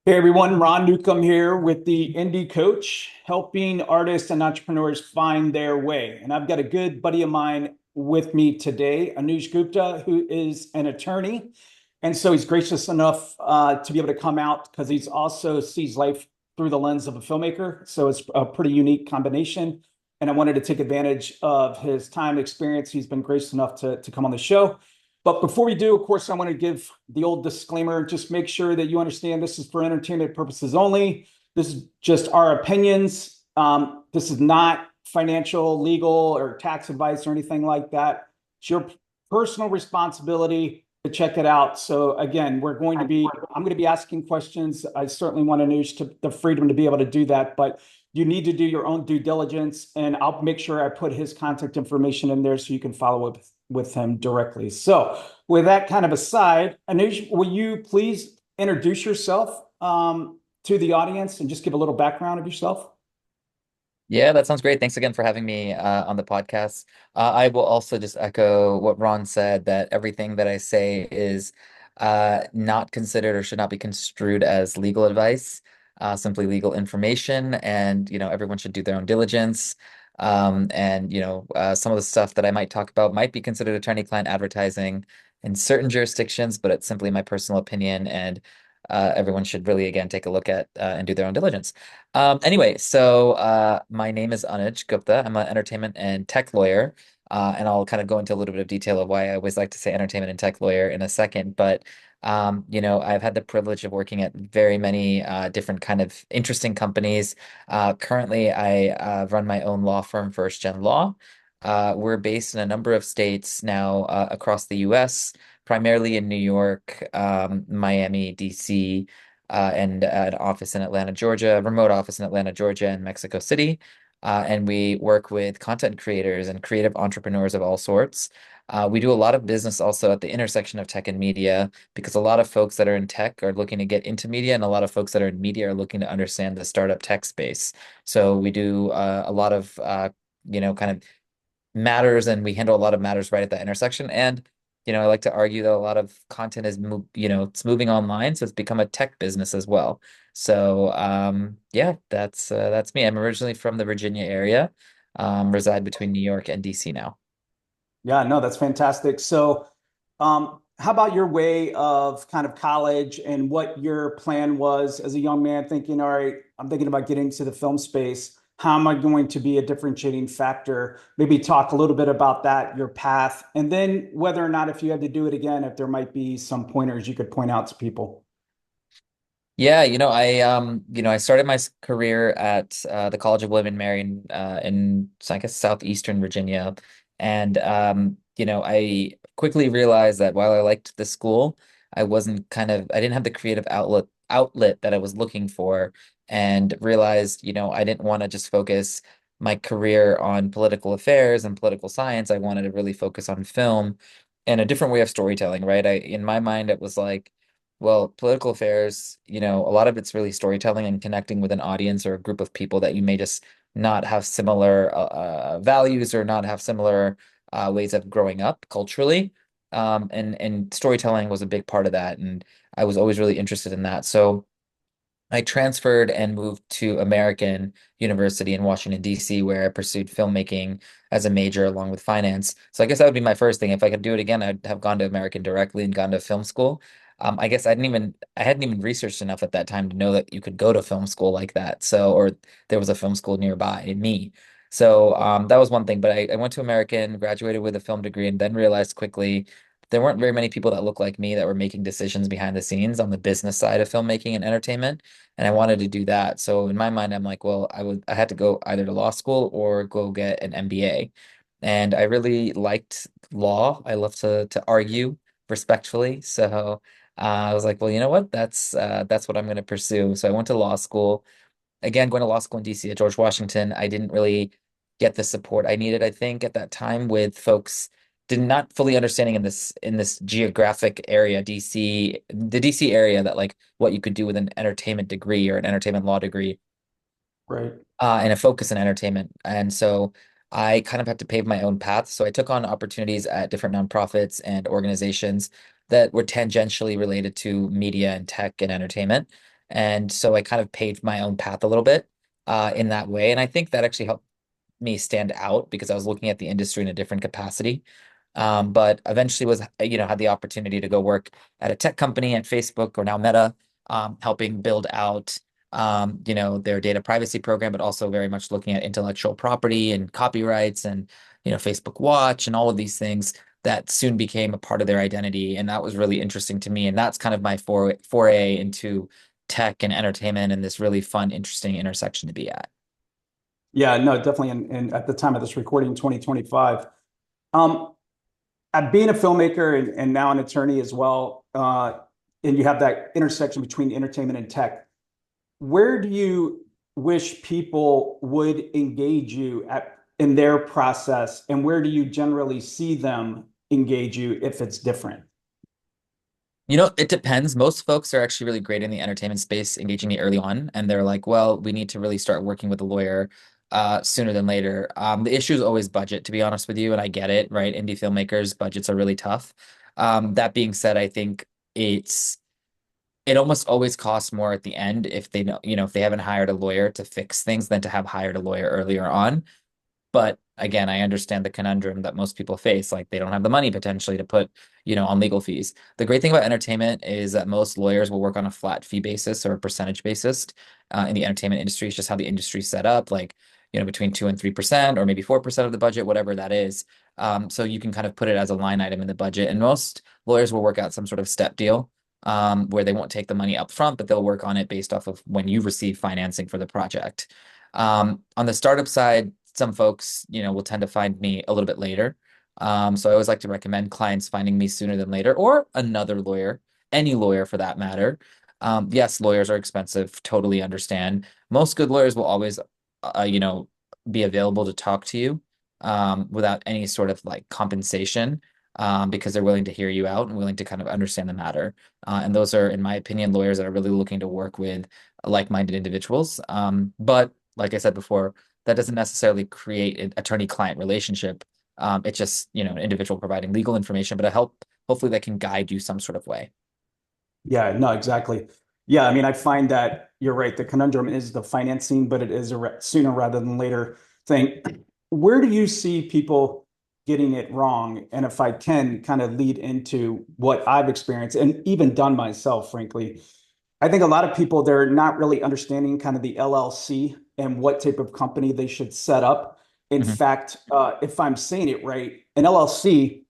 Hey everyone, Ron Newcomb here with the Indie Coach, helping artists and entrepreneurs find their way. And I've got a good buddy of mine with me today, Anuj Gupta, who is an attorney. And so he's gracious enough to be able to come out because he's also sees life through the lens of a filmmaker. So it's a pretty unique combination. And I wanted to take advantage of his time and experience. He's been gracious enough to come on the show. But before we do, of course, I want to give the old disclaimer. Just make sure that you understand this is for entertainment purposes only. This is just our opinions. This is not financial, legal, or tax advice or anything like that. It's your personal responsibility to check it out. So again, I'm going to be asking questions. I certainly want to use the freedom to be able to do that, but you need to do your own due diligence, and I'll make sure I put his contact information in there so you can follow up with him directly. So with that kind of aside, Anuj, will you please introduce yourself to the audience and just give a little background of yourself? Yeah, that sounds great. Thanks again for having me on the podcast. I will also just echo what Ron said, that everything that I say is not considered or should not be construed as legal advice, simply legal information. And, everyone should do their own diligence. Some of the stuff that I might talk about might be considered attorney-client advertising in certain jurisdictions, but it's simply my personal opinion. And everyone should really, again, take a look at and do their own diligence. My name is Anuj Gupta. I'm an entertainment and tech lawyer. And I'll kind of go into a little bit of detail of why I always like to say entertainment and tech lawyer in a second. I've had the privilege of working at very many different kind of interesting companies. Currently, I run my own law firm, First Gen Law. We're based in a number of states now across the US, primarily in New York, Miami, DC, and an office in Atlanta, Georgia, a remote office in Atlanta, Georgia, and Mexico City. And we work with content creators and creative entrepreneurs of all sorts. We do a lot of business also at the intersection of tech and media, because a lot of folks that are in tech are looking to get into media, and a lot of folks that are in media are looking to understand the startup tech space. So we do a lot of kind of matters, and we handle a lot of matters right at that intersection. And I like to argue that a lot of content it's moving online, so it's become a tech business as well. That's me. I'm originally from the Virginia area, reside between New York and DC now. Yeah, no, that's fantastic. So, how about your way of kind of college and what your plan was as a young man thinking, all right, I'm thinking about getting into the film space. How am I going to be a differentiating factor? Maybe talk a little bit about that, your path, and then whether or not if you had to do it again, if there might be some pointers you could point out to people. Yeah, I started my career at the College of William and Mary in I guess southeastern Virginia, and I quickly realized that while I liked the school, I didn't have the creative outlet that I was looking for, and realized I didn't want to just focus my career on political affairs and political science. I wanted to really focus on film and a different way of storytelling, right? In my mind, it was like, well, political affairs, a lot of it's really storytelling and connecting with an audience or a group of people that you may just not have similar values or not have similar ways of growing up culturally. And storytelling was a big part of that. And I was always really interested in that. So I transferred and moved to American University in Washington, D.C., where I pursued filmmaking as a major along with finance. So I guess that would be my first thing. If I could do it again, I'd have gone to American directly and gone to film school. I guess I hadn't even researched enough at that time to know that you could go to film school like that. Or there was a film school nearby me. That was one thing. But I went to American, graduated with a film degree, and then realized quickly there weren't very many people that looked like me that were making decisions behind the scenes on the business side of filmmaking and entertainment, and I wanted to do that. So in my mind, I'm like, well, I had to go either to law school or go get an MBA. And I really liked law. I love to argue respectfully. I was like, well, you know what? That's what I'm going to pursue. So I went to law school. Again, going to law school in DC at George Washington, I didn't really get the support I needed, I think, at that time, with folks did not fully understanding in this geographic area, the DC area, that like what you could do with an entertainment degree or an entertainment law degree, Right. and a focus in entertainment. And so I kind of had to pave my own path. So I took on opportunities at different nonprofits and organizations that were tangentially related to media and tech and entertainment. And so I kind of paved my own path a little bit in that way. And I think that actually helped me stand out because I was looking at the industry in a different capacity. But eventually was, had the opportunity to go work at a tech company at Facebook or now Meta, helping build out, their data privacy program, but also very much looking at intellectual property and copyrights and, Facebook Watch and all of these things that soon became a part of their identity. And that was really interesting to me. And that's kind of my foray into tech and entertainment and this really fun, interesting intersection to be at. Yeah, no, definitely. And at the time of this recording, 2025. Um, at being a filmmaker and now an attorney as well, and you have that intersection between entertainment and tech. Where do you wish people would engage you in their process, and where do you generally see them engage you if it's different? It depends. Most folks are actually really great in the entertainment space, engaging me early on, and they're like, "Well, we need to really start working with a lawyer sooner than later." The issue is always budget, to be honest with you, and I get it, right? Indie filmmakers' budgets are really tough. That being said, I think it almost always costs more at the end if they know, if they haven't hired a lawyer to fix things than to have hired a lawyer earlier on. But again, I understand the conundrum that most people face. Like they don't have the money potentially to put, on legal fees. The great thing about entertainment is that most lawyers will work on a flat fee basis or a percentage basis. In the entertainment industry, it's just how the industry's set up, like, between 2 and 3%, or maybe 4% of the budget, whatever that is. So you can kind of put it as a line item in the budget. And most lawyers will work out some sort of step deal where they won't take the money up front, but they'll work on it based off of when you receive financing for the project. On the startup side, some folks, will tend to find me a little bit later. So I always like to recommend clients finding me sooner than later, or another lawyer, any lawyer for that matter. Yes, lawyers are expensive, totally understand. Most good lawyers will always, be available to talk to you without any sort of like compensation because they're willing to hear you out and willing to kind of understand the matter. And those are, in my opinion, lawyers that are really looking to work with like-minded individuals. But like I said before, that doesn't necessarily create an attorney-client relationship. It's just, an individual providing legal information, but hopefully that can guide you some sort of way. Yeah, no, exactly. Yeah, I mean, I find that you're right. The conundrum is the financing, but it is a sooner rather than later thing. Where do you see people getting it wrong? And if I can kind of lead into what I've experienced and even done myself, frankly, I think a lot of people, they're not really understanding kind of the LLC and what type of company they should set up. In Mhm. fact, if I'm saying it right, an LLC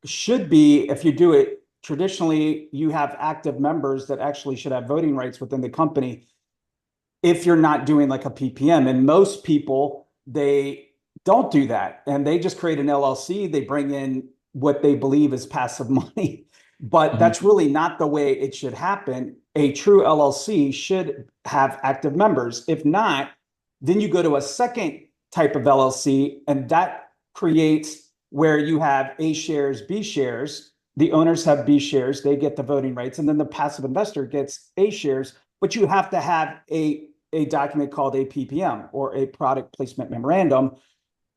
should be, if you do it traditionally, you have active members that actually should have voting rights within the company if you're not doing like a PPM. And most people, they don't do that. And they just create an LLC. They bring in what they believe is passive money. But Mhm. that's really not the way it should happen. A true LLC should have active members. If not, then you go to a second type of LLC, and that creates where you have A shares, B shares. The owners have B shares, they get the voting rights, and then the passive investor gets A shares. But you have to have a document called a PPM, or a product placement memorandum,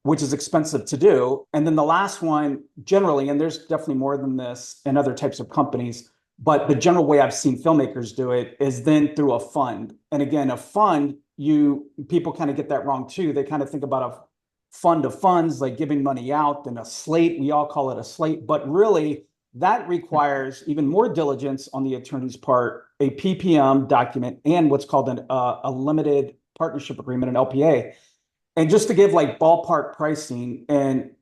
which is expensive to do. And then the last one, generally, and there's definitely more than this in other types of companies, but the general way I've seen filmmakers do it is then through a fund. And again, a fund, people kind of get that wrong too. They kind of think about a fund of funds, like giving money out, and a slate. We all call it a slate, but really that requires even more diligence on the attorney's part, a PPM document, and what's called a limited partnership agreement, an LPA. And just to give like ballpark pricing, and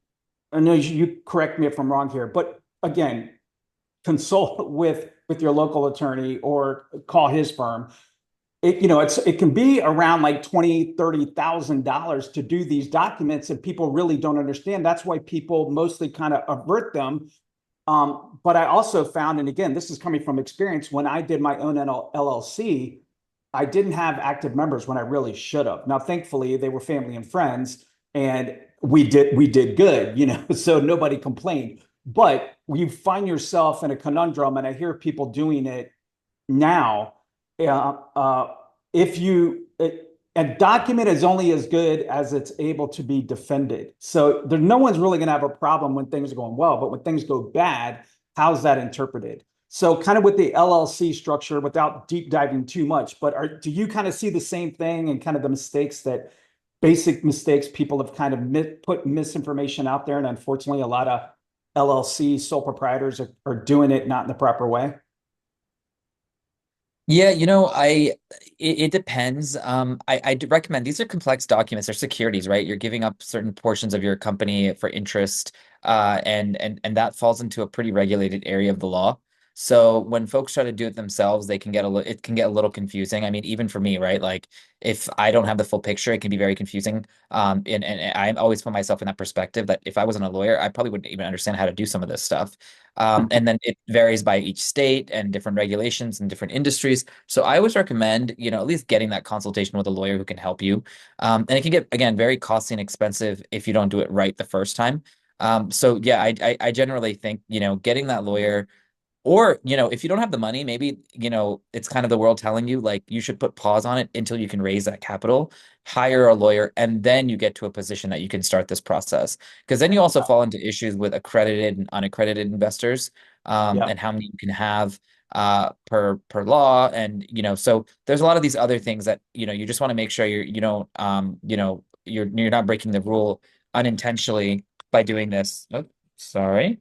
I know you correct me if I'm wrong here, but again, consult with your local attorney or call his firm. It can be around like 20, $30,000 to do these documents, and people really don't understand. That's why people mostly kind of avert them. But I also found, and again, this is coming from experience, when I did my own LLC, I didn't have active members when I really should have. Now, thankfully, they were family and friends, and we did good, so nobody complained. But you find yourself in a conundrum, and I hear people doing it now. Uh, uh, if you A document is only as good as it's able to be defended. So no one's really going to have a problem when things are going well, but when things go bad, how's that interpreted? So kind of with the LLC structure, without deep diving too much, but do you kind of see the same thing and kind of the mistakes that basic mistakes people have kind of put misinformation out there, and unfortunately, a lot of LLC sole proprietors are doing it not in the proper way? Yeah, it depends. I do recommend these are complex documents, they're securities, right? You're giving up certain portions of your company for interest, and that falls into a pretty regulated area of the law. So when folks try to do it themselves, they can get it can get a little confusing. I mean, even for me, right? Like if I don't have the full picture, it can be very confusing. And I always put myself in that perspective that if I wasn't a lawyer, I probably wouldn't even understand how to do some of this stuff. And then it varies by each state and different regulations and different industries. So I always recommend, at least getting that consultation with a lawyer who can help you. And it can get, again, very costly and expensive if you don't do it right the first time. So yeah, I generally think, getting that lawyer or, if you don't have the money, maybe, it's kind of the world telling you like you should put pause on it until you can raise that capital, hire a lawyer, and then you get to a position that you can start this process. Because then you also fall into issues with accredited and unaccredited investors, Yeah. and how many you can have per law. And, so there's a lot of these other things that, you just want to make sure you don't you're not breaking the rule unintentionally by doing this. Oh, sorry.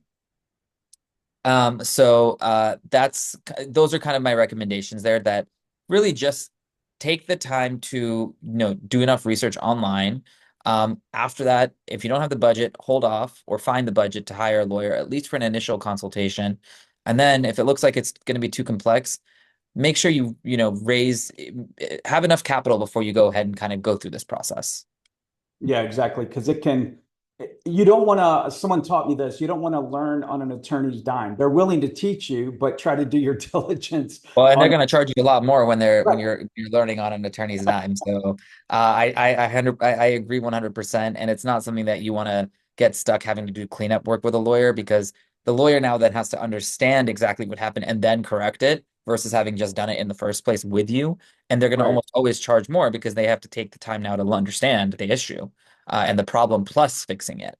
That's those are kind of my recommendations there that really just take the time to, do enough research online. After that, if you don't have the budget, hold off or find the budget to hire a lawyer, at least for an initial consultation. And then if it looks like it's going to be too complex, make sure have enough capital before you go ahead and kind of go through this process. Yeah, exactly. Because you don't want to, someone taught me this, you don't want to learn on an attorney's dime. They're willing to teach you, but try to do your diligence Well, and they're on. going to charge you a lot more when Right. you're learning on an attorney's dime. So, I agree 100%, and it's not something that you want to get stuck having to do cleanup work with a lawyer, because the lawyer now then has to understand exactly what happened and then correct it versus having just done it in the first place with you. And they're going to Right. almost always charge more because they have to take the time now to understand the issue, and the problem plus fixing it.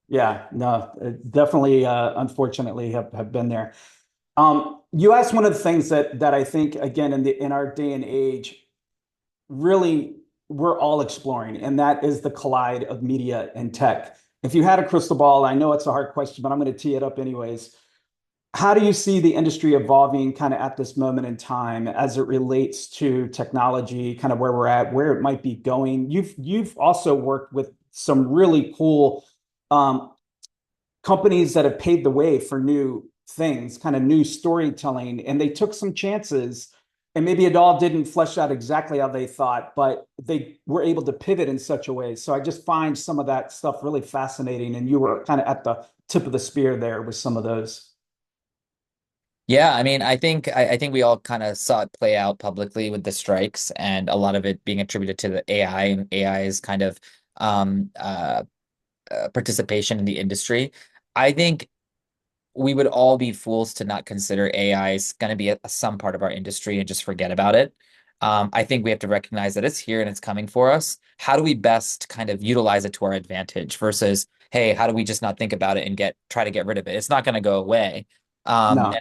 Yeah, no, definitely, unfortunately have been there. You asked one of the things that I think, again, in our day and age, really we're all exploring, and that is the collide of media and tech. If you had a crystal ball, I know it's a hard question, but I'm going to tee it up anyways. How do you see the industry evolving kind of at this moment in time as it relates to technology, kind of where we're at, where it might be going? You've also worked with some really cool um, companies that have paved the way for new things, kind of new storytelling, and they took some chances. And maybe it all didn't flesh out exactly how they thought, but they were able to pivot in such a way. So I just find some of that stuff really fascinating. And you were kind of at the tip of the spear there with some of those. Yeah, I mean, I think we all kind of saw it play out publicly with the strikes, and a lot of it being attributed to the AI and AI's kind of um, participation in the industry. I think we would all be fools to not consider AI is going to be some part of our industry and just forget about it. I think we have to recognize that it's here and it's coming for us. How do we best kind of utilize it to our advantage versus, hey, how do we just not think about it and try to get rid of it? It's not going to go away. And No.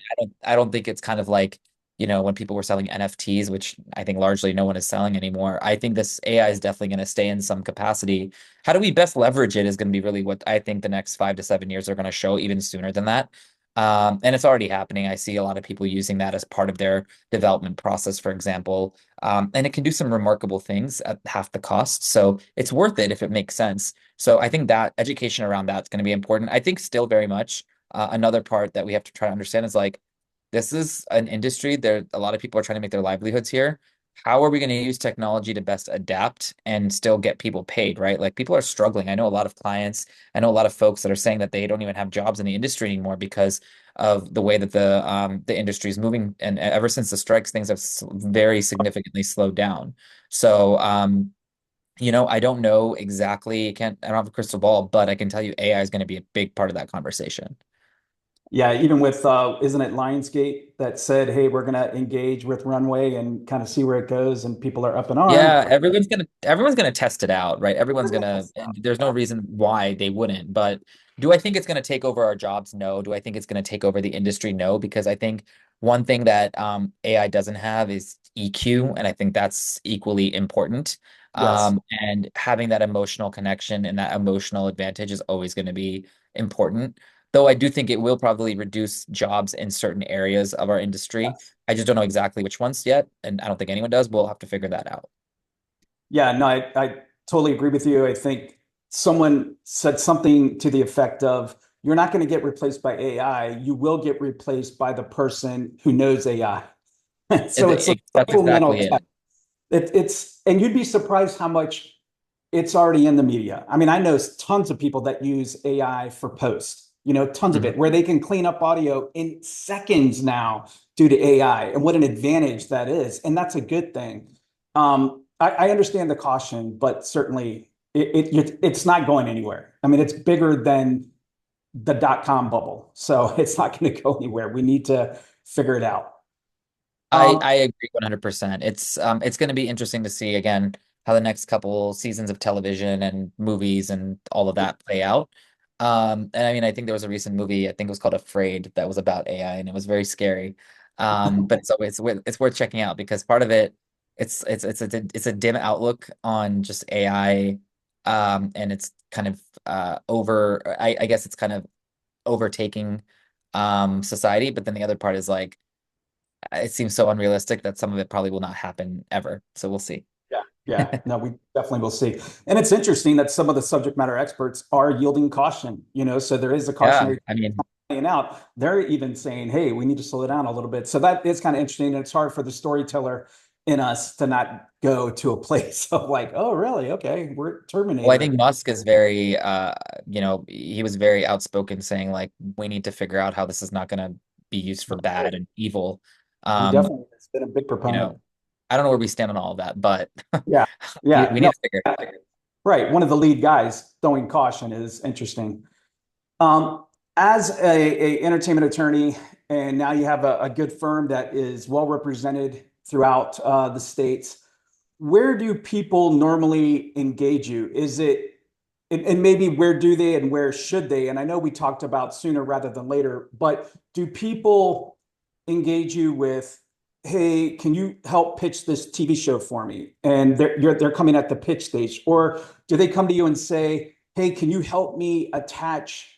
I don't think it's kind of like, when people were selling NFTs, which I think largely no one is selling anymore. I think this AI is definitely going to stay in some capacity. How do we best leverage it is going to be really what I think the next 5 to 7 years are going to show, even sooner than that. And it's already happening. I see a lot of people using that as part of their development process, for example. And it can do some remarkable things at half the cost. So it's worth it if it makes sense. So I think that education around that is going to be important. I think still very much another part that we have to try to understand is like, this is an industry. There, a lot of people are trying to make their livelihoods here. How are we going to use technology to best adapt and still get people paid, right? Like people are struggling. I know a lot of clients, I know a lot of folks that are saying that they don't even have jobs in the industry anymore because of the way that the industry is moving. And ever since the strikes, things have very significantly slowed down. So, I don't know exactly, I don't have a crystal ball, but I can tell you AI is going to be a big part of that conversation. Yeah, even with isn't it Lionsgate that said, "Hey, we're going to engage with Runway and kind of see where it goes," and people are up in arms. Yeah, everyone's gonna test it out, right? Everyone's gonna, and there's no reason why they wouldn't. But Do I think it's going to take over our jobs? No. Do I think it's going to take over the industry? No, because I think one thing that AI doesn't have is EQ, and I think that's equally important. Yes. And having that emotional connection and that emotional advantage is always going to be important. Though I do think it will probably reduce jobs in certain areas of our industry. I just don't know exactly which ones yet, and I don't think anyone does. We'll have to figure that out. Yeah, no, I totally agree with you. I think someone said something to the effect of, you're not going to get replaced by AI. You will get replaced by the person who knows AI. So it's a That's supplemental exactly it. tech. And you'd be surprised how much it's already in the media. I mean, I know tons of people that use AI for posts, tons of Mhm. it, where they can clean up audio in seconds now due to AI, and what an advantage that is. And that's a good thing. I understand the caution, but certainly it's not going anywhere. I mean, it's bigger than the dot-com bubble. So it's not going to go anywhere. We need to figure it out. Um, I agree 100%. It's going to be interesting to see again how the next couple seasons of television and movies and all of that play out. And I mean, I think there was a recent movie, I think it was called Afraid, that was about AI, and it was very scary. But it's worth checking out because part of it, it's a dim outlook on just AI, and it's kind of I guess it's kind of overtaking society. But then the other part is like it seems so unrealistic that some of it probably will not happen ever. So we'll see. Yeah, yeah. No, we definitely will see. And it's interesting that some of the subject matter experts are yielding caution, so there is a Yeah, cautionary I mean, playing out. They're even saying, hey, we need to slow it down a little bit. So that is kind of interesting. And it's hard for the storyteller in us to not go to a place of like, oh, really? Okay, we're well, I Terminator. think Musk is very, he was very outspoken saying like we need to figure out how this is not going to be used for bad and evil. He Um, definitely has been a big you proponent. know, I don't know where we stand on all of that, but Yeah, we, yeah. we need No, to figure it out. right. One of the lead guys throwing caution is interesting. Um, as a entertainment attorney, and now you have a good firm that is well represented throughout the states, where do people normally engage you? Is it, and maybe where do they and where should they? And I know we talked about sooner rather than later, but do people engage you with, hey, can you help pitch this TV show for me? And they're coming at the pitch stage, or do they come to you and say, hey, can you help me attach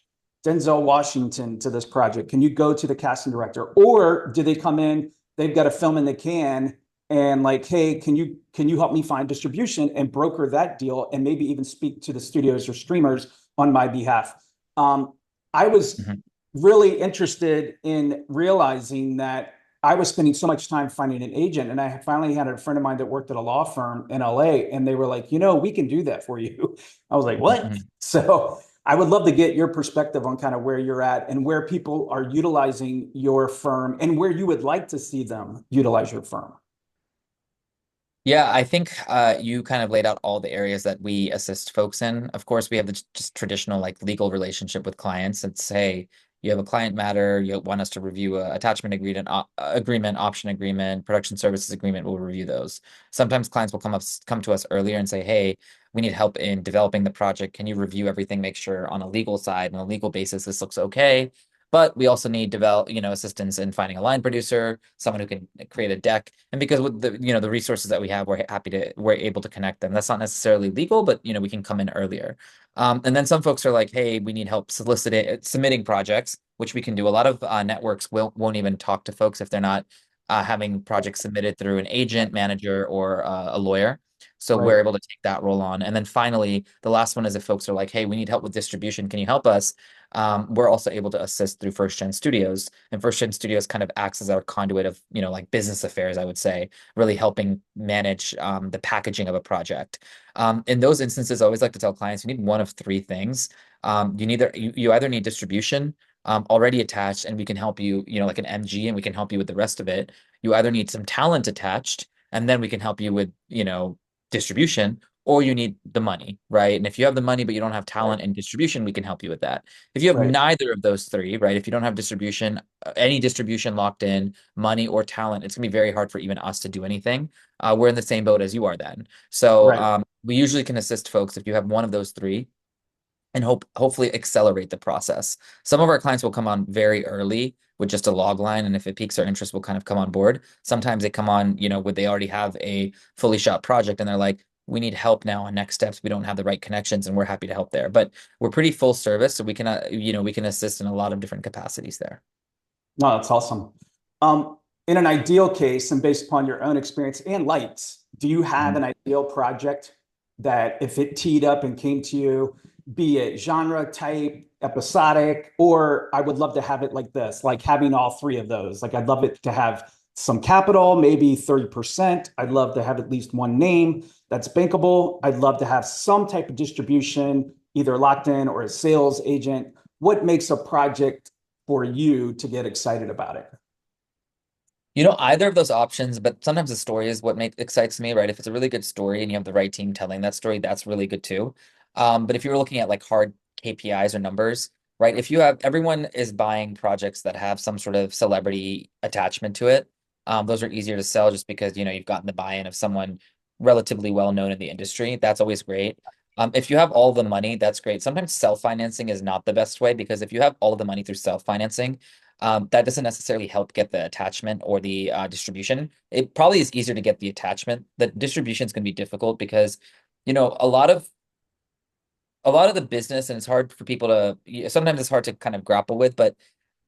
Denzel Washington to this project? Can you go to the casting director? Or do they come in, they've got a film in the can, and like, hey, can you help me find distribution and broker that deal, and maybe even speak to the studios or streamers on my behalf? Um, I was Mhm. really interested in realizing that I was spending so much time finding an agent, and I finally had a friend of mine that worked at a law firm in LA, and they were like, we can do that for you. I was like, what? Mhm. So I would love to get your perspective on kind of where you're at and where people are utilizing your firm and where you would like to see them utilize your firm. Yeah, I think you kind of laid out all the areas that we assist folks in. Of course, we have the just traditional like legal relationship with clients. It's hey, you have a client matter, you want us to review a attachment agreement, option agreement, production services agreement. We'll review those. Sometimes clients will come to us earlier and say, hey, we need help in developing the project. Can you review everything, make sure on a legal side, on a legal basis, this looks okay? But we also need assistance in finding a line producer, someone who can create a deck. And because with the resources that we have, we're able to connect them. That's not necessarily legal, but we can come in earlier. And then some folks are like, hey, we need help submitting projects, which we can do. A lot of networks won't even talk to folks if they're not having projects submitted through an agent, manager, or a lawyer. So we're Right, able to take that role on. And then finally, the last one is if folks are like, hey, we need help with distribution. Can you help us? We're also able to assist through First Gen Studios, and First Gen Studios kind of acts as our conduit of, like business affairs, I would say, really helping manage the packaging of a project. In those instances, I always like to tell clients you need one of three things. You either need distribution already attached, and we can help you, like an MG, and we can help you with the rest of it. You either need some talent attached, and then we can help you with, distribution, or you need the money, right? And if you have the money but you don't have right, talent and distribution, we can help you with that. If you have right, neither of those three, right? If you don't have distribution, any distribution locked in, money or talent, it's gonna be very hard for even us to do anything. We're in the same boat as you are then. So right. we usually can assist folks if you have one of those three. and hopefully accelerate the process. Some of our clients will come on very early with just a log line, and if it piques our interest, we'll kind of come on board. Sometimes they come on, would they already have a fully shot project and they're like, we need help now on next steps. We don't have the right connections, and we're happy to help there. But we're pretty full service, so we can assist in a lot of different capacities there. No, that's awesome. Um, in an ideal case, and based upon your own experience and lights, do you have Mhm. an ideal project that if it teed up and came to you, be it genre type, episodic, or I would love to have it like this, like having all three of those. Like I'd love it to have some capital, maybe 30%. I'd love to have at least one name that's bankable. I'd love to have some type of distribution, either locked in or a sales agent. What makes a project for you to get excited about it? Either of those options, but sometimes the story is what excites me, right? If it's a really good story and you have the right team telling that story, that's really good too. But if you're looking at like hard KPIs or numbers, right? If you have everyone is buying projects that have some sort of celebrity attachment to it, those are easier to sell just because you've gotten the buy-in of someone relatively well known in the industry. That's always great. If you have all the money, that's great. Sometimes self-financing is not the best way because if you have all of the money through self-financing, that doesn't necessarily help get the attachment or the distribution. It probably is easier to get the attachment. The distribution is going to be difficult because, you know, a lot of a lot of the business, and it's hard for people to, sometimes it's hard to kind of grapple with, but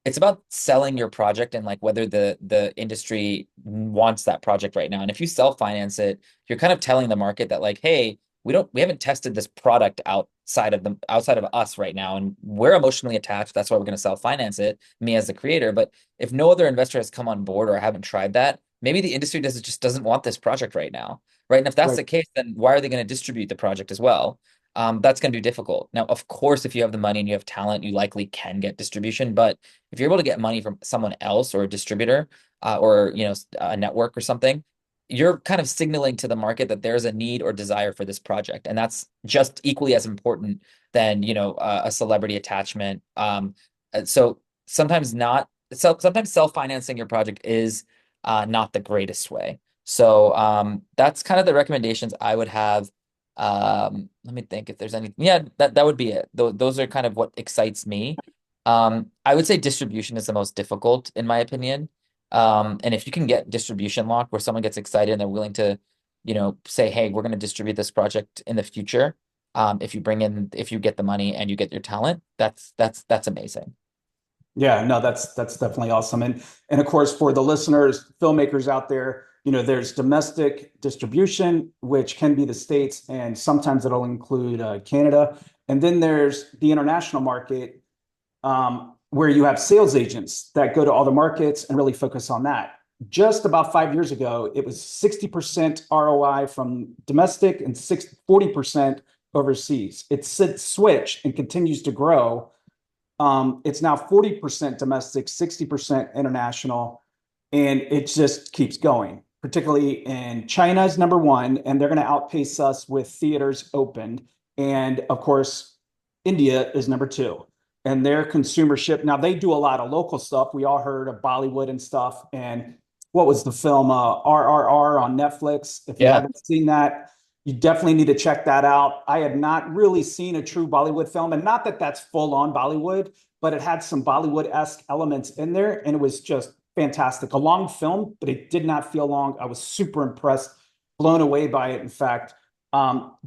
it's about selling your project and like whether the industry wants that project right now. And if you self-finance it, you're kind of telling the market that like, hey, we haven't tested this product outside of us right now, and we're emotionally attached. That's why we're going to self-finance it, me as the creator. But if no other investor has come on board or I haven't tried that, maybe the industry just doesn't want this project right now. Right. And if that's Right. the case, then why are they going to distribute the project as well? That's going to be difficult. Now, of course, if you have the money and you have talent, you likely can get distribution. But if you're able to get money from someone else or a distributor or a network or something, you're kind of signaling to the market that there's a need or desire for this project, and that's just equally as important than a celebrity attachment. So sometimes not. So sometimes self-financing your project is not the greatest way. So that's kind of the recommendations I would have. Let me think if there's anything. Yeah, that would be it. Those are kind of what excites me. I would say distribution is the most difficult in my opinion. And if you can get distribution lock where someone gets excited and they're willing to, say, hey, we're going to distribute this project in the future. If you get the money and you get your talent, that's amazing. Yeah, no, that's definitely awesome. And of course, for the listeners, filmmakers out there, there's domestic distribution, which can be the States, and sometimes it'll include Canada. And then there's the international market, where you have sales agents that go to all the markets and really focus on that. Just about 5 years ago, it was 60% ROI from domestic and 40% overseas. It's switched and continues to grow. It's now 40% domestic, 60% international, and it just keeps going. Particularly in China's number one, and they're going to outpace us with theaters opened. And of course, India is number two. And their consumership, now they do a lot of local stuff. We all heard of Bollywood and stuff. And what was the film RRR on Netflix? If you Yeah. haven't seen that, you definitely need to check that out. I had not really seen a true Bollywood film, and not that that's full on Bollywood, but it had some Bollywood-esque elements in there, and it was just fantastic. A long film, but it did not feel long. I was super impressed, blown away by it. In fact,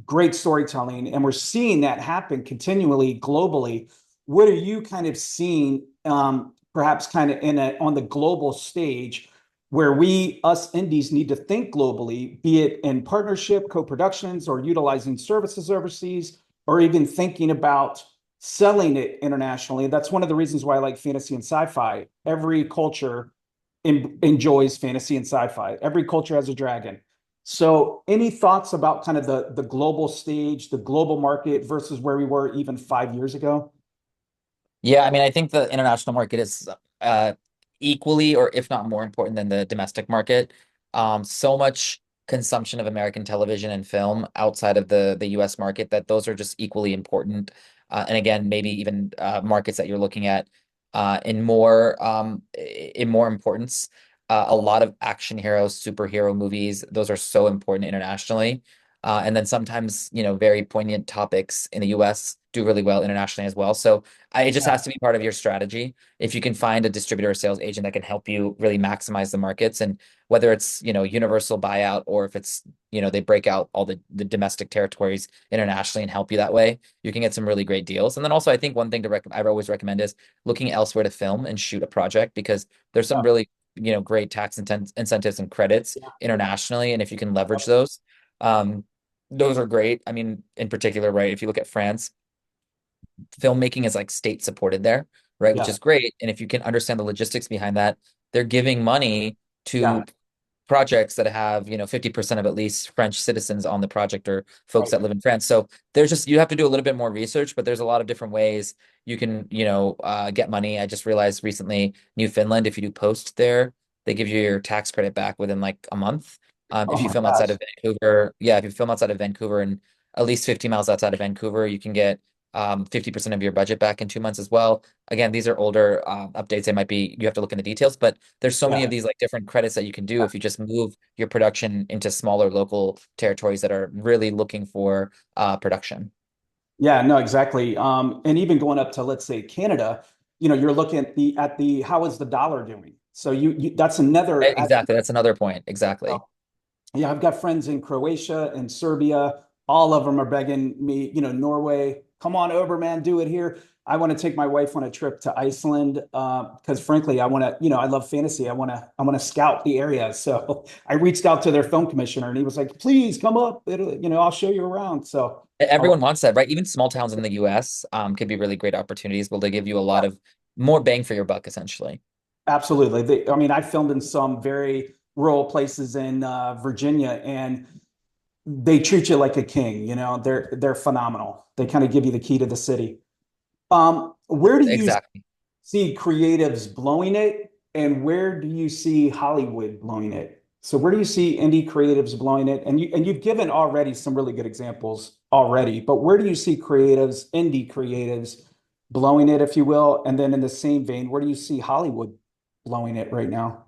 great storytelling, and we're seeing that happen continually globally. What are you kind of seeing, perhaps kind of on the global stage, where us indies need to think globally, be it in partnership, co-productions, or utilizing services overseas, or even thinking about selling it internationally? That's one of the reasons why I like fantasy and sci-fi. Every culture enjoys fantasy and sci-fi. Every culture has a dragon. So, any thoughts about kind of the global stage, the global market versus where we were even 5 years ago? Yeah, I mean, I think the international market is equally, or if not more important than the domestic market. So much consumption of American television and film outside of the US market that those are just equally important. And again, maybe even markets that you're looking at in more importance. A lot of action heroes, superhero movies, those are so important internationally. And then sometimes, very poignant topics in the US do really well internationally as well. So it just Yeah. has to be part of your strategy. If you can find a distributor or sales agent that can help you really maximize the markets, and whether it's, universal buyout, or if it's, they break out all the domestic territories internationally and help you that way, you can get some really great deals. And then also, I think one thing I always recommend is looking elsewhere to film and shoot a project, because there's some Yeah. really, great tax incentives and credits internationally. And if you can leverage those, um, those are great. I mean, in particular, right? If you look at France, filmmaking is like state supported there, right? Which Yeah. is great. And if you can understand the logistics behind that, they're giving money Yeah. to projects that have, 50% of at least French citizens on the project, or folks Right. that live in France. So you have to do a little bit more research, but there's a lot of different ways you can, get money. I just realized recently, New Finland, if you do post there, they give you your tax credit back within like a month. Oh If you my film outside gosh. of Vancouver, yeah, if you film outside of Vancouver and at least 50 miles outside of Vancouver, you can get 50% of your budget back in 2 months as well. Again, these are older updates. They might be, you have to look in the details, but there's so many Yeah. of these like different credits that you can do if you just move your production into smaller local territories that are really looking for production. Yeah, no, exactly. And even going up to, let's say, Canada, you're looking at the how is the dollar doing? So that's another Exactly. That's another point. Exactly. yeah, I've got friends in Croatia and Serbia. All of them are begging me, Norway, come on over, man, do it here. I want to take my wife on a trip to Iceland because, frankly, I want to, I love fantasy. I want to scout the area. So I reached out to their film commissioner, and he was like, "Please come up. I'll show you around." So, Everyone wants that, right? Even small towns in the US could be really great opportunities. Will they give you a lot of more bang for your buck, essentially? absolutely. I mean, I filmed in some very rural places in Virginia, and they treat you like a king. They're phenomenal. They kind of give you the key to the city. Where do you Exactly. see creatives blowing it, and where do you see Hollywood blowing it? So where do you see indie creatives blowing it? And you've given already some really good examples already, but where do you see indie creatives blowing it, if you will? And then in the same vein, where do you see Hollywood blowing it right now?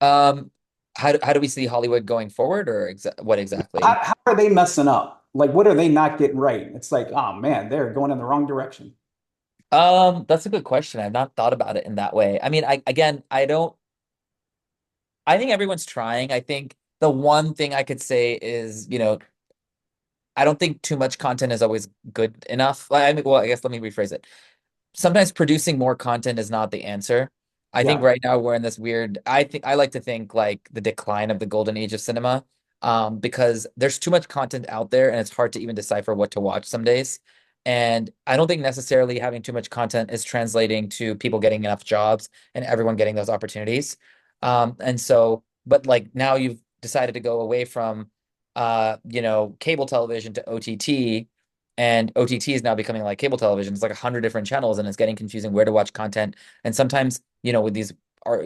Um, how do we see Hollywood going forward, or what exactly? How are they messing up? Like, what are they not getting right? It's like, oh man, they're going in the wrong direction. That's a good question. I've not thought about it in that way. I mean, I don't, I think everyone's trying. I think the one thing I could say is, I don't think too much content is always good enough. I mean, well, I guess let me rephrase it. Sometimes producing more content is not the answer. I think Yeah, right now we're in this weird, I like to think like the decline of the golden age of cinema, because there's too much content out there and it's hard to even decipher what to watch some days. And I don't think necessarily having too much content is translating to people getting enough jobs and everyone getting those opportunities. And so, but like now you've decided to go away from cable television to OTT, and OTT is now becoming like cable television. It's like 100 different channels, and it's getting confusing where to watch content. And sometimes, with these are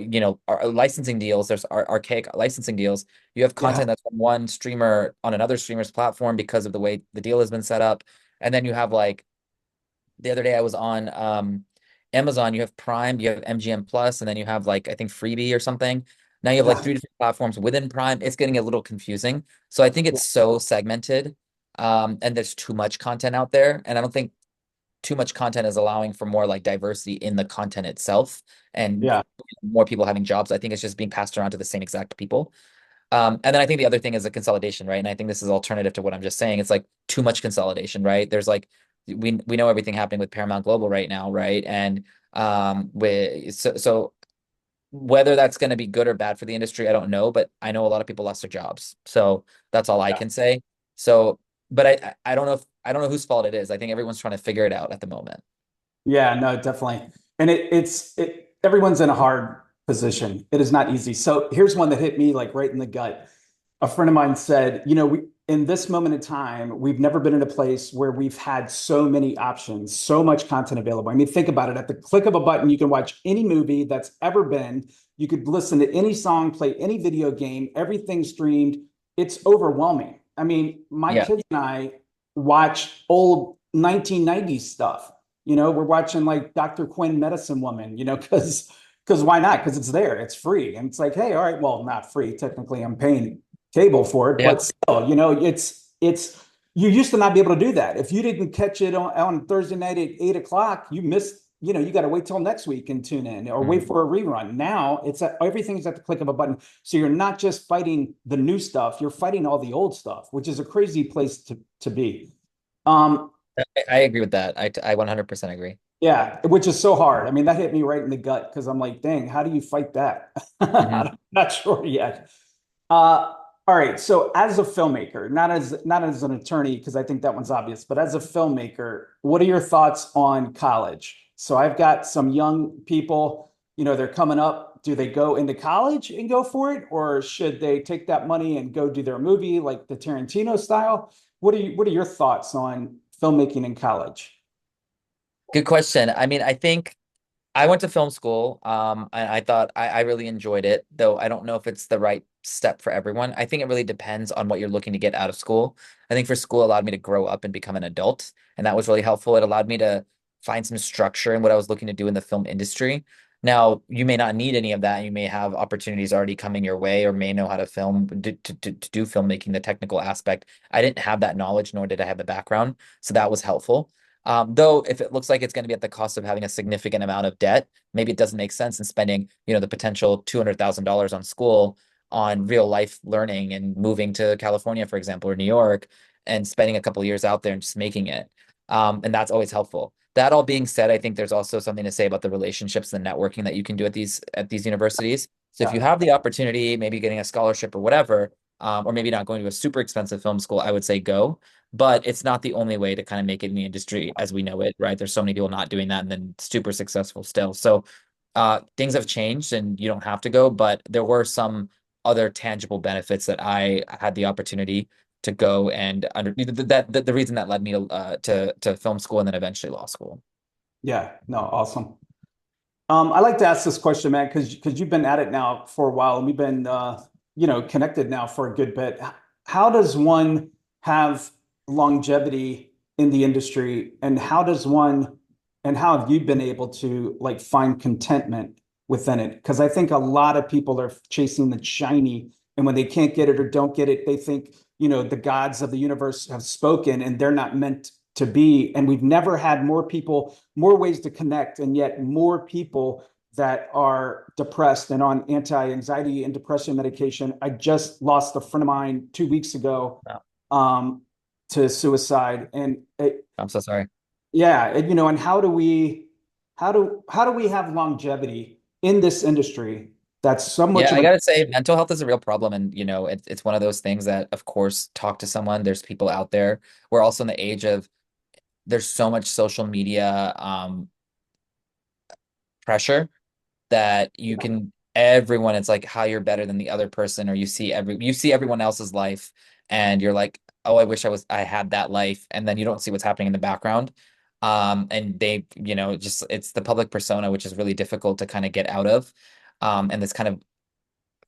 licensing deals, there's archaic licensing deals. You have yeah, content that's from one streamer on another streamer's platform because of the way the deal has been set up. And then you have like the other day I was on Amazon, you have Prime, you have MGM Plus, and then you have like I think Freebie or something. Now you have like yeah, three different platforms within Prime. It's getting a little confusing. So I think yeah, it's so segmented, and there's too much content out there. And I don't think too much content is allowing for more like diversity in the content itself and yeah, more people having jobs. I think it's just being passed around to the same exact people. And then I think the other thing is a consolidation, right? And I think this is alternative to what I'm just saying. It's like too much consolidation, right? There's like we know everything happening with Paramount Global right now, right? And so whether that's going to be good or bad for the industry, I don't know, but I know a lot of people lost their jobs. So that's all I yeah. can say. So, but I don't know if I don't know whose fault it is. I think everyone's trying to figure it out at the moment. Yeah, no, definitely. And everyone's in a hard position. It is not easy. So here's one that hit me like right in the gut. A friend of mine said, we in this moment in time, we've never been in a place where we've had so many options, so much content available. I mean, think about it. At the click of a button, you can watch any movie that's ever been. You could listen to any song, play any video game, everything streamed. It's overwhelming. I mean, my Yeah. kids and I watch old 1990s stuff. We're watching like Dr. Quinn Medicine Woman, because why not? Because it's there, it's free. And it's like, hey, all right, well, not free. Technically, I'm paying cable for it, Yeah. but still, it's You used to not be able to do that. If you didn't catch it on Thursday night at 8 o'clock, you missed, you got to wait till next week and tune in or wait Mm. for a rerun. Now everything's at the click of a button. So you're not just fighting the new stuff, you're fighting all the old stuff, which is a crazy place to be. Um, I agree with that. I 100% agree. yeah, which is so hard. I mean, that hit me right in the gut because I'm like, dang, how do you fight that? Hmm. I'm not sure yet. Uh, all right. So as a filmmaker, not as an attorney, because I think that one's obvious, but as a filmmaker, what are your thoughts on college? So I've got some young people, they're coming up. Do they go into college and go for it, or should they take that money and go do their movie like the Tarantino style? What are your thoughts on filmmaking in college? Good question. I mean, I think I went to film school. I thought I really enjoyed it, though I don't know if it's the right step for everyone. I think it really depends on what you're looking to get out of school. I think for school allowed me to grow up and become an adult, and that was really helpful. It allowed me to find some structure in what I was looking to do in the film industry. Now, you may not need any of that. You may have opportunities already coming your way, or may know how to film to do filmmaking, the technical aspect. I didn't have that knowledge, nor did I have the background, so that was helpful. Though if it looks like it's going to be at the cost of having a significant amount of debt, maybe it doesn't make sense in spending, the potential $200,000 on school on real life learning and moving to California, for example, or New York, and spending a couple of years out there and just making it. And that's always helpful. That all being said, I think there's also something to say about the relationships and the networking that you can do at these universities. So if you Yeah, have the opportunity, maybe getting a scholarship or whatever, or maybe not going to a super expensive film school, I would say go, but it's not the only way to kind of make it in the industry as we know it, right? There's so many people not doing that and then super successful still. So things have changed and you don't have to go, but there were some other tangible benefits that I had the opportunity to go and under the reason that led me to film school and then eventually law school. yeah, no, awesome. I like to ask this question, man, because you've been at it now for a while, and we've been connected now for a good bit. How does one have longevity in the industry, and how have you been able to like find contentment within it? Because I think a lot of people are chasing the shiny, and when they can't get it or don't get it, they think, the gods of the universe have spoken and they're not meant to be. And we've never had more people, more ways to connect, and yet more people that are depressed and on anti-anxiety and depression medication. I just lost a friend of mine 2 weeks ago Wow. um, to suicide, and I'm so sorry. yeah, and how do we have longevity in this industry that's so much Yeah, of I a gotta say, mental health is a real problem, and it's one of those things that, of course, talk to someone. There's people out there. We're also in the age of there's so much social media pressure that you can everyone it's like how you're better than the other person, or you see everyone else's life and you're like, oh, I had that life, and then you don't see what's happening in the background. And they, just it's the public persona, which is really difficult to kind of get out of. And this kind of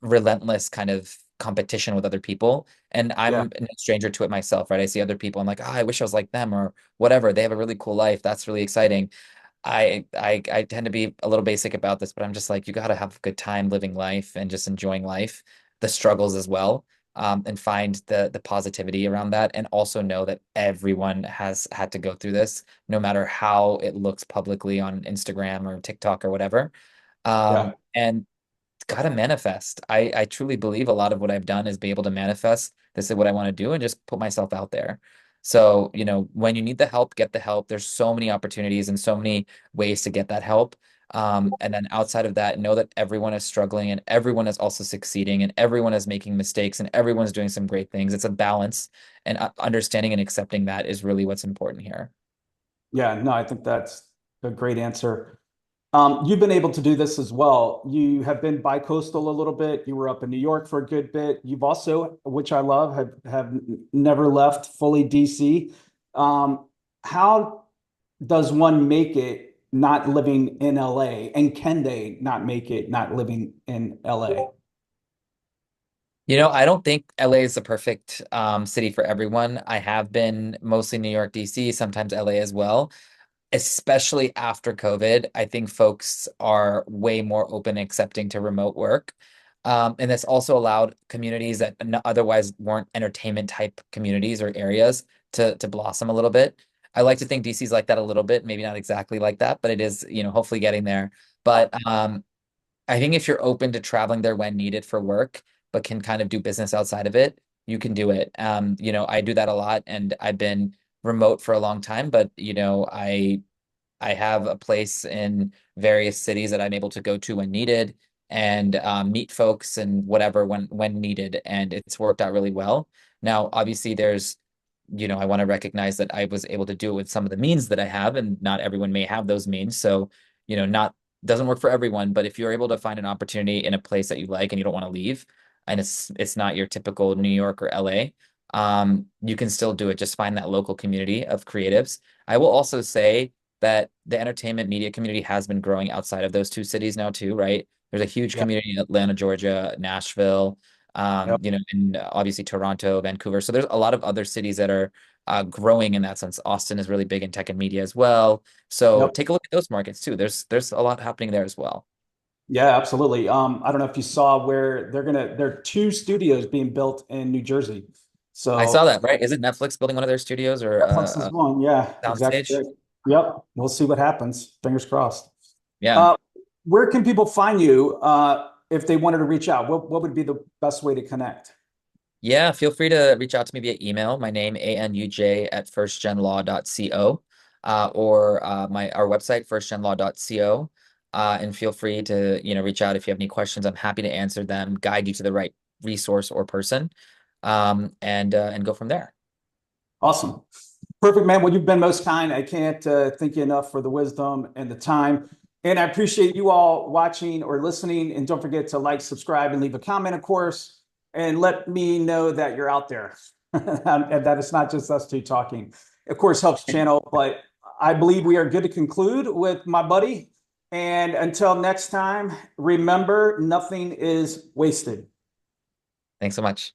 relentless kind of competition with other people. And yeah, I'm no stranger to it myself, right? I see other people, I'm like, oh, I wish I was like them or whatever. They have a really cool life. That's really exciting. I tend to be a little basic about this, but I'm just like, you got to have a good time living life and just enjoying life, the struggles as well, and find the positivity around that, and also know that everyone has had to go through this, no matter how it looks publicly on Instagram or TikTok or whatever. yeah, And gotta manifest. I truly believe a lot of what I've done is be able to manifest. This is what I want to do and just put myself out there. So, when you need the help, get the help. There's so many opportunities and so many ways to get that help. And then outside of that, know that everyone is struggling and everyone is also succeeding and everyone is making mistakes and everyone's doing some great things. It's a balance, and understanding and accepting that is really what's important here. yeah. No, I think that's a great answer. You've been able to do this as well. You have been bi-coastal a little bit. You were up in New York for a good bit. You've also, which I love, have never left fully DC. How does one make it not living in LA? And can they not make it not living in LA? I don't think LA is the perfect city for everyone. I have been mostly New York, DC, sometimes LA as well, especially after COVID. I think folks are way more open and accepting to remote work. And this also allowed communities that otherwise weren't entertainment type communities or areas to blossom a little bit. I like to think DC's like that a little bit, maybe not exactly like that, but it is, hopefully getting there. But I think if you're open to traveling there when needed for work, but can kind of do business outside of it, you can do it. I do that a lot, and I've been remote for a long time, but I have a place in various cities that I'm able to go to when needed and meet folks and whatever when needed, and it's worked out really well. Now, obviously, I want to recognize that I was able to do it with some of the means that I have, and not everyone may have those means. So, not doesn't work for everyone, but if you're able to find an opportunity in a place that you like and you don't want to leave, and it's not your typical New York or LA, you can still do it. Just find that local community of creatives. I will also say that the entertainment media community has been growing outside of those two cities now too, right? There's a huge Yeah. community in Atlanta, Georgia, Nashville, Yep. and obviously Toronto, Vancouver. So there's a lot of other cities that are growing in that sense. Austin is really big in tech and media as well. So Yep. take a look at those markets too. There's a lot happening there as well. Yeah, absolutely. I don't know if you saw where there are two studios being built in New Jersey. I saw So that, right? Isn't Netflix building one of their studios or Netflix is a one. Yeah, exactly soundstage? right. Yep. We'll see what happens. Fingers crossed. Yeah. Uh, where can people find you if they wanted to reach out? What would be the best way to connect? Yeah, feel free to reach out to me via email. My name, ANUJ at firstgenlaw.co, or our website, firstgenlaw.co. And feel free to, reach out if you have any questions. I'm happy to answer them, guide you to the right resource or person, and go from there. Awesome. Perfect, man. Well, you've been most kind. I can't thank you enough for the wisdom and the time. And I appreciate you all watching or listening. And don't forget to like, subscribe, and leave a comment, of course. And let me know that you're out there and that it's not just us two talking. Of course, helps channel. But I believe we are good to conclude with my buddy. And until next time, remember, nothing is wasted. Thanks so much.